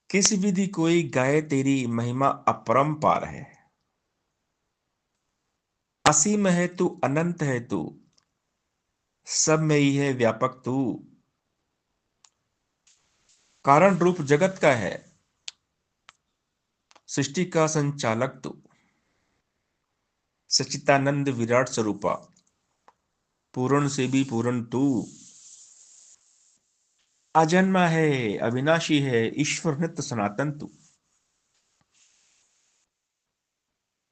किस विधि कोई गाए तेरी महिमा अपरंपार है। असीम है तू, अनंत है तू, सब में ही है व्यापक तू। कारण रूप जगत का है, सृष्टि का संचालक तू। सच्चिदानंद विराट स्वरूपा, पूर्ण से भी पूर्ण तू। अजन्मा है, अविनाशी है, ईश्वर नित्य सनातन तू।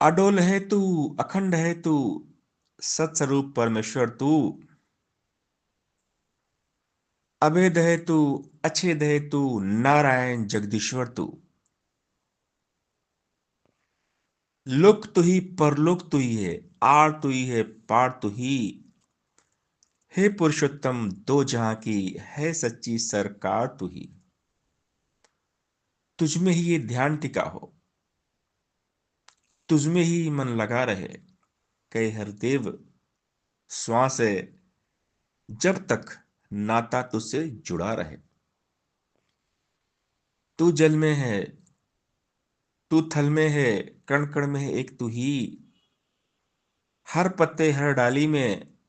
अडोल है तू, अखंड है तू, सत्स्वरूप परमेश्वर तू। अभेद है तू, अछेद है तू, नारायण जगदीश्वर तू। लोक तू ही, परलोक तू ही है, आर तू ही है, पार तू ही। हे पुरुषोत्तम, दो जहां की है सच्ची सरकार तू ही। तुझ में ही ये ध्यान टिका हो, तुझ में ही मन लगा रहे। कहे हरदेव, श्वास है जब तक नाता तुझसे जुड़ा रहे। तू जल में है, तू थल में है, कण कण में है एक तू ही। हर पत्ते हर डाली में,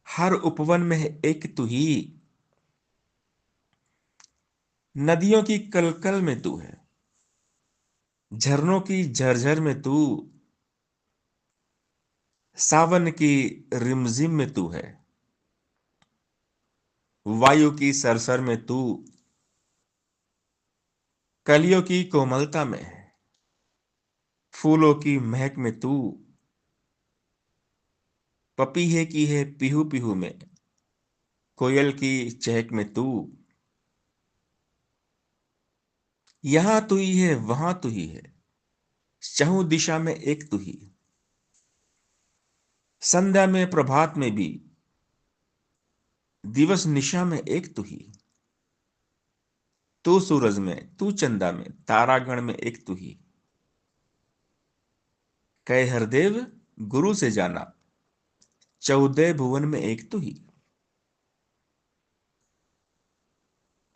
हर उपवन में है एक तू ही। नदियों की कलकल में तू है, झरनों की झरझर में तू। सावन की रिमझिम में तू है, वायु की सरसर में तू। कलियों की कोमलता में है, फूलों की महक में तू। पपीहे की है पीहू पीहू में, कोयल की चहक में तू। यहां तू ही है, वहां तू ही है, चहुं दिशा में एक तू ही। संध्या में प्रभात में भी, दिवस निशा में एक तू ही। तू सूरज में, तू चंदा में, तारागण में एक तू ही। कहे हरदेव, गुरु से जाना, चौदह भुवन में एक तू ही।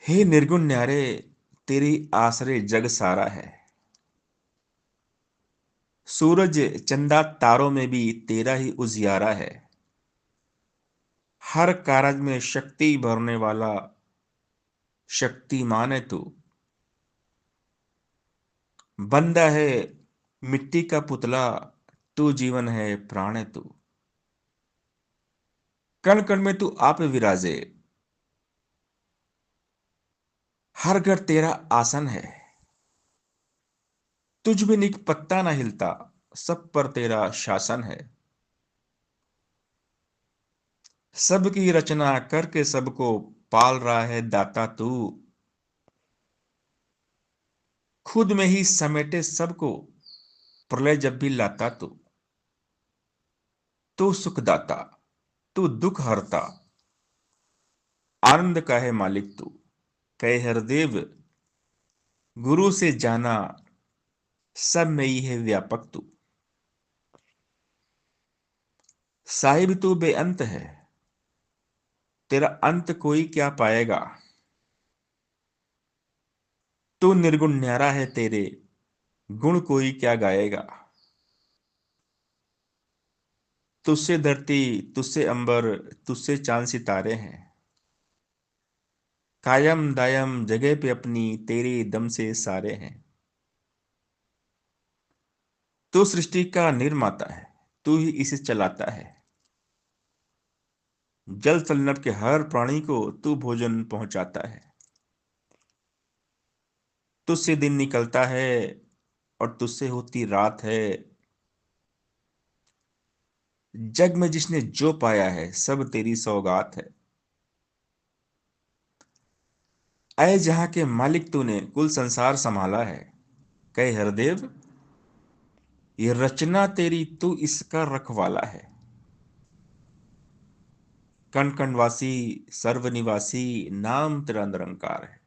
हे निर्गुण न्यारे, तेरी आसरे जग सारा है। सूरज चंदा तारों में भी तेरा ही उजियारा है। हर कारज में शक्ति भरने वाला शक्तिमान है तू। बंदा है मिट्टी का पुतला, तू जीवन है, प्राण है तू। कण कण में तू आप विराजे, हर घर तेरा आसन है। तुझ बिन एक पत्ता ना हिलता, सब पर तेरा शासन है। सबकी रचना करके सबको पाल रहा है दाता तू, खुद में ही समेटे सबको प्रलय जब भी लाता तू सुखदाता, तू दुख हरता, आनंद का है मालिक तू। कहे हरदेव गुरु से जाना, सब में ही है व्यापक तू। साहिब तू बेअंत है, तेरा अंत कोई क्या पाएगा। तू निर्गुण न्यारा है, तेरे गुण कोई क्या गाएगा। तुझसे धरती, तुझसे अंबर, तुझसे चांद सितारे हैं, कायम दायम जगह पे अपनी तेरे दम से सारे हैं। तू सृष्टि का निर्माता है, तू ही इसे चलाता है, जल थल नभ के हर प्राणी को तू भोजन पहुंचाता है। तुझसे दिन निकलता है और तुझसे होती रात है, जग में जिसने जो पाया है सब तेरी सौगात है। ऐ जहां के मालिक तूने कुल संसार संभाला है, कहे हरदेव ये रचना तेरी, तू इसका रखवाला है। कण कणवासी सर्वनिवासी नाम तेरा निरंकार है।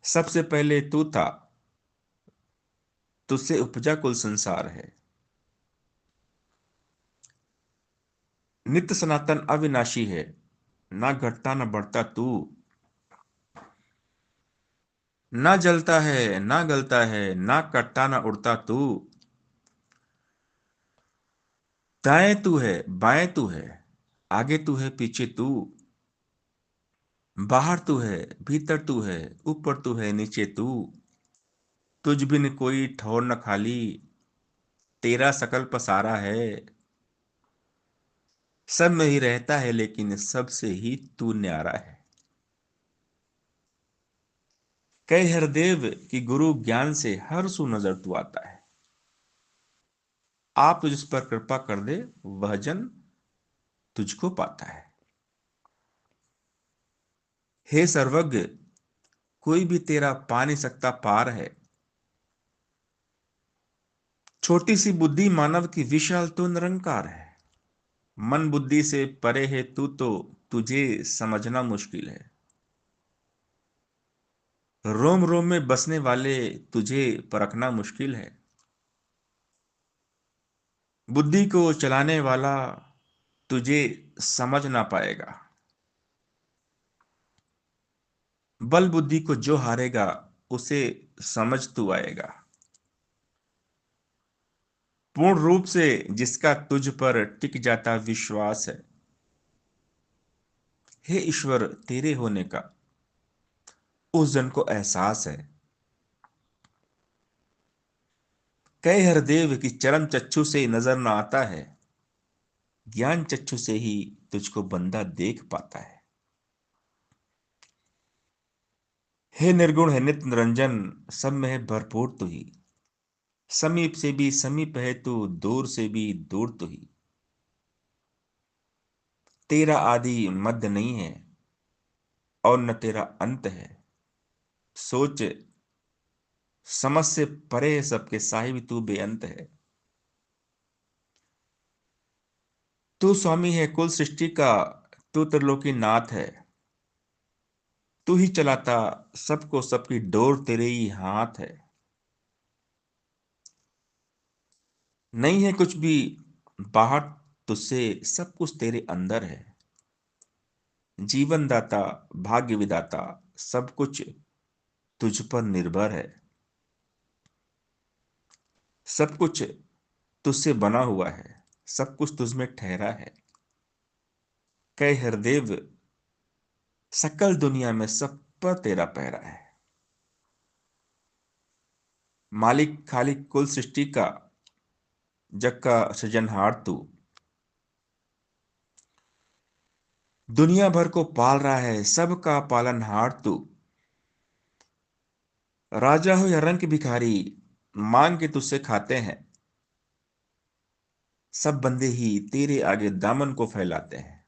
सबसे पहले तू था, तुझसे उपजा कुल संसार है। नित्य सनातन अविनाशी है, ना घटता ना बढ़ता तू, ना जलता है ना गलता है, ना कटता ना उड़ता तू। दाएं तू है बाएं तू है, आगे तू है पीछे तू, बाहर तू है भीतर तू है, ऊपर तू है नीचे तू। तुझ बिन कोई ठौर न खाली, तेरा सकल पसारा है। सब में ही रहता है लेकिन सबसे ही तू न्यारा है। कई हरदेव कि गुरु ज्ञान से हर सु नजर तू आता है। आप तुझ पर कृपा कर दे, वह जन तुझको पाता है। हे सर्वज्ञ, कोई भी तेरा पा नहीं सकता पार है। छोटी सी बुद्धि मानव की विशाल तो निरंकार है। मन बुद्धि से परे है तू तो, तुझे समझना मुश्किल है। रोम रोम में बसने वाले तुझे परखना मुश्किल है। बुद्धि को चलाने वाला तुझे समझ ना पाएगा। बल बुद्धि को जो हारेगा उसे समझ तू आएगा। पूर्ण रूप से जिसका तुझ पर टिक जाता विश्वास है, हे ईश्वर तेरे होने का उस जन को एहसास है। कहे हरदेव की चरम चक्षु से नजर न आता है, ज्ञान चक्षु से ही तुझको बंदा देख पाता है। हे निर्गुण है नित्य निरंजन, सब में है भरपूर तू ही। समीप से भी समीप है तू, दूर से भी दूर तू ही। तेरा आदि मध्य नहीं है और न तेरा अंत है। सोच समझ से परे है सबके साहिब तू बेअंत है। तू स्वामी है कुल सृष्टि का, तू त्रिलोकी नाथ है। तू ही चलाता सबको, सबकी डोर तेरे ही हाथ है। नहीं है कुछ भी बाहर तुझसे, सब कुछ तेरे अंदर है। जीवन दाता भाग्य विदाता सब कुछ तुझ पर निर्भर है। सब कुछ तुझसे बना हुआ है, सब कुछ तुझ में ठहरा है। कहे हरदेव सकल दुनिया में सब पर तेरा पहरा है। मालिक खालिक कुल सृष्टि का, जग का सृजनहार तू, दुनिया भर को पाल रहा है सबका पालनहार तू। राजा हो या रंक भिखारी, मांग के तुझसे खाते हैं। सब बंदे ही तेरे आगे दामन को फैलाते हैं।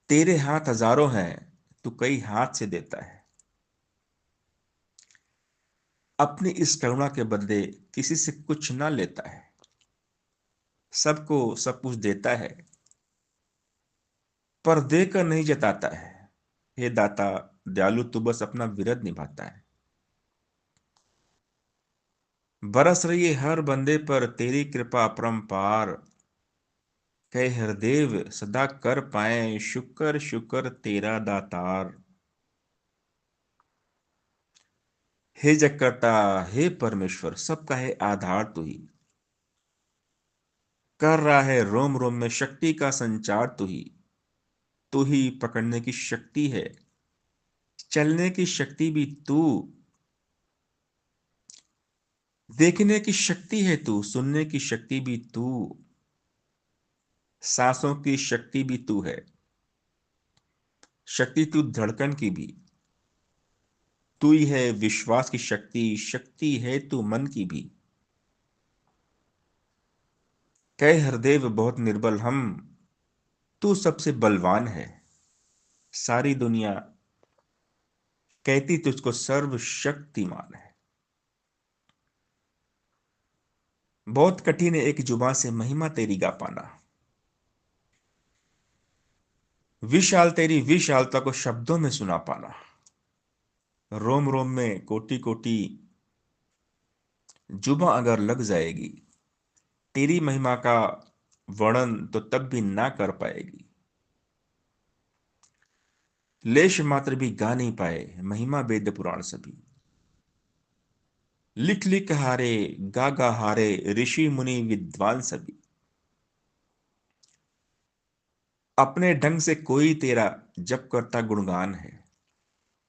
तेरे हाथ हजारों हैं, तू कई हाथ से देता है। अपनी इस करुणा के बदले किसी से कुछ ना लेता है, सबको सब कुछ देता है, पर देकर नहीं जताता है। हे दाता दयालु, तू बस अपना विरद निभाता है। बरस रही है हर बंदे पर तेरी कृपा अपरंपार। कहे हरदेव सदा कर पाए शुक्र शुक्र तेरा दातार। हे जगकर्ता, हे परमेश्वर, सबका है आधार तू ही। कर रहा है रोम रोम में शक्ति का संचार तू ही। तू ही पकड़ने की शक्ति है, चलने की शक्ति भी तू, देखने की शक्ति है तू, सुनने की शक्ति भी तू, सांसों की शक्ति भी तू है। शक्ति तू धड़कन की भी, तू ही है विश्वास की शक्ति, शक्ति है तू मन की भी। कह हरदेव बहुत निर्बल हम, तू सबसे बलवान है। सारी दुनिया कहती तुझको सर्वशक्तिमान है। बहुत कठिन है एक जुबान से महिमा तेरी गा पाना। विशाल तेरी विशालता को शब्दों में सुना पाना। रोम रोम में कोटि कोटि जुबां अगर लग जाएगी, तेरी महिमा का वर्णन तो तब भी ना कर पाएगी। लेश मात्र भी गा नहीं पाए महिमा वेद पुराण सभी। लिख लिख हारे, गा गा हारे ऋषि मुनि विद्वान सभी। अपने ढंग से कोई तेरा जप करता गुणगान है,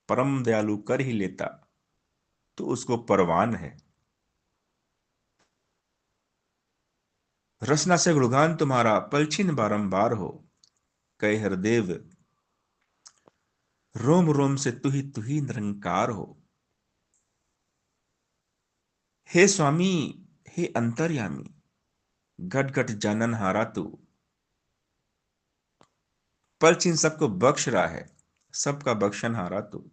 परम दयालु कर ही लेता तो उसको परवान है। रसना से गुणगान तुम्हारा पलछिन बारंबार हो। कहे हरदेव रोम रोम से तू ही निरंकार हो। हे स्वामी, हे अंतर्यामी, घट घट जानन हारा तू। पलछिन सबको बख्श रहा है, सबका बख्शन हारा तू।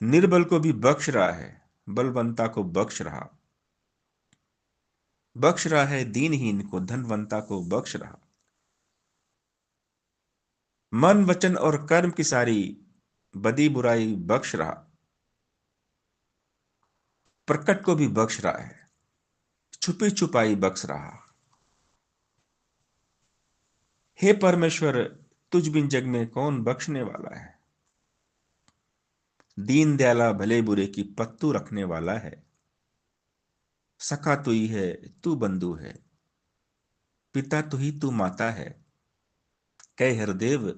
निर्बल को भी बख्श रहा है, बलवंता को बख्श रहा। बख्श रहा है दीनहीन को, धनवंता को बख्श रहा। मन वचन और कर्म की सारी बदी बुराई बख्श रहा। प्रकट को भी बख्श रहा है, छुपी छुपाई बख्श रहा। हे परमेश्वर, तुझ बिन जग में कौन बख्शने वाला है। दीन दयाला भले बुरे की पत्तू रखने वाला है। सखा तू ही है, तू बंधु है, पिता तू ही तू माता है। कह हरदेव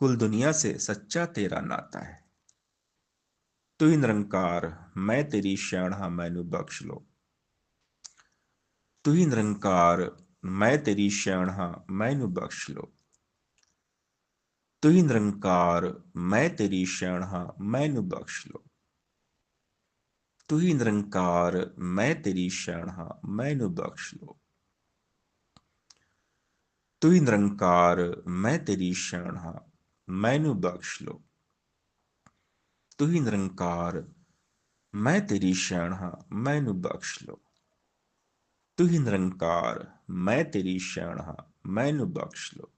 कुल दुनिया से सच्चा तेरा नाता है। तू ही निरंकार, मैं तेरी शरण हाँ मैनू बख्श लो। तू ही निरंकार, मैं तेरी शरण हाँ मैनू बख्श लो। तू ही निरंकार, मैं तेरी शरण हाँ मैनू बख्श लो। तू ही निरंकार, मैं तेरी शरण हाँ मैनू बख्श लो। तू ही निरंकार, मैं तेरी शरण हाँ मैनू बख्श लो। तू ही निरंकार, मैं तेरी शरण हाँ मैनू बख्श लो। तू ही निरंकार, मैं तेरी शरण हाँ मैनू बख्श लो।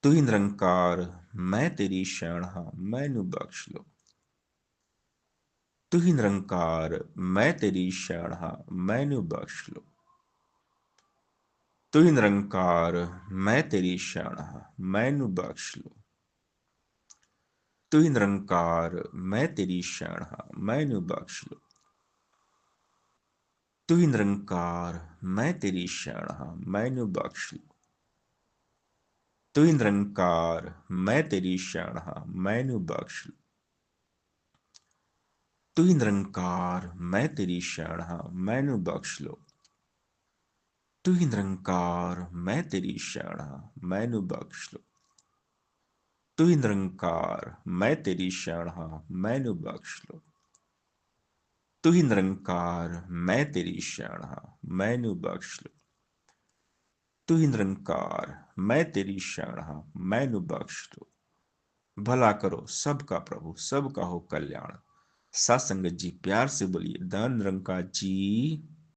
तू ही निरंकार, मैं तेरी शरण हाँ मैनू बख्श लो। तू ही निरंकार, मैं तेरी शरण हाँ मैनू बख्श लो। तू ही निरंकार, मैं तेरी शरण हाँ मैनू बख्श लो। तू ही निरंकार, मैं तेरी शरण हाँ मैनू बख्श लो। तू ही निरंकार, मैं तेरी शरण हाँ मैनू बख्श लो। तू ही निरंकार, मैं तेरी शरण हाँ मैनू बख्श लो। तू ही निरंकार, मैं तेरी शरण हाँ मैनू बख्श लो। तू ही निरंकार, मैं तेरी शरण हाँ मैनू बख्श लो। तू ही निरंकार, मैं तेरी शरण हाँ मैनू बख्श लो। तू ही निरंकार, मैं तेरी शरण हाँ मैनू बख्श लो। तू ही निरंकार, मैं तेरी शरण हाँ, मैनू बख्श दो। भला करो सबका प्रभु, सबका हो कल्याण। सात संगत जी प्यार से बोलिए धन निरंकार जी